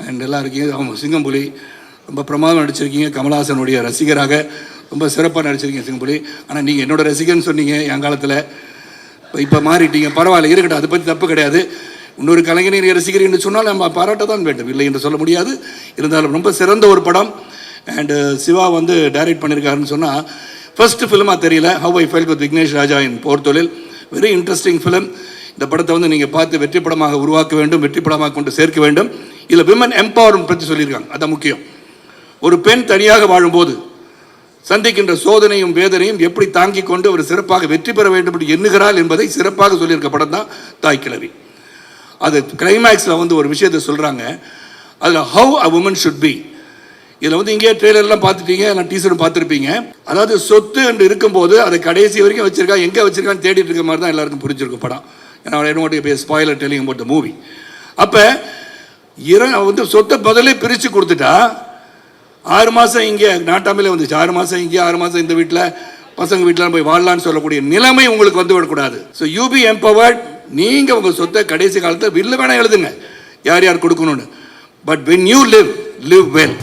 And எல்லாம் இருக்கீங்க. அவங்க சிங்கம்புலி ரொம்ப பிரமாதம் நடிச்சிருக்கீங்க. கமல்ஹாசனுடைய ரசிகராக ரொம்ப சிறப்பாக நடிச்சிருக்கீங்க சிங்கம்புலி. ஆனால் நீங்கள் என்னோட ரசிகர்னு சொன்னீங்க என் காலத்தில். இப்போ மாறிட்டீங்க, பரவாயில்ல, இருக்கட்டும், அதை பற்றி தப்பு கிடையாது. இன்னொரு கலைஞரை ரசிகர் என்று சொன்னால் நம்ம பாராட்ட தான் வேண்டும், இல்லை என்று சொல்ல முடியாது. இருந்தாலும் ரொம்ப சிறந்த ஒரு படம். அண்டு சிவா வந்து டைரக்ட் பண்ணியிருக்காருன்னு சொன்னால் ஃபர்ஸ்ட் ஃபிலிமாக தெரியல. How I felt with Vignesh Raja in Por Thozhil. Very interesting film. இந்த படத்தை வந்து நீங்கள் பார்த்து வெற்றி படமாக உருவாக்க வேண்டும், வெற்றி படமாக கொண்டு சேர்க்க வேண்டும். இதில் விமன் எம்பவர்மெண்ட் பற்றி சொல்லியிருக்காங்க, அதான் முக்கியம். ஒரு பெண் தனியாக வாழும்போது சந்திக்கின்ற சோதனையும் வேதனையும் எப்படி தாங்கிக் கொண்டு ஒரு சிறப்பாக வெற்றி பெற வேண்டும் என்று எண்ணுகிறாள் என்பதை சிறப்பாக சொல்லியிருக்க படம் தான் தாய் கிழவி. அது கிளைமேக்ஸில் வந்து ஒரு விஷயத்தை சொல்கிறாங்க, அதில் how a woman should be. இதில் வந்து இங்கே ட்ரெய்லர்லாம் பார்த்துட்டீங்க, நான் டீசரும் பார்த்துருப்பீங்க. அதாவது சொத்து என்று இருக்கும்போது அதை கடைசி வரைக்கும் வச்சிருக்கா, எங்கே வச்சிருக்கான்னு தேடிட்டு இருக்க மாதிரி தான் எல்லாருக்கும் புரிஞ்சிருக்கும் படம். ஏன்னா என்னோட spoiler telling about the movie. அப்போ வந்து சொத்தை முதலே பிரித்து கொடுத்துட்டா 6 மாதம் இங்கே நாட்டாமலே வந்துச்சு, 6 மாதம் இங்கே, 6 மாதம் இந்த வீட்டில், பசங்க வீட்டில் போய் வாழலான்னு சொல்லக்கூடிய நிலைமை உங்களுக்கு வந்து விடக்கூடாது. So you B empowered. நீங்கள் உங்கள் சொத்தை கடைசி காலத்தில் வில்லு வேணால் எழுதுங்க யார் யார் கொடுக்கணும்னு. But when you live well.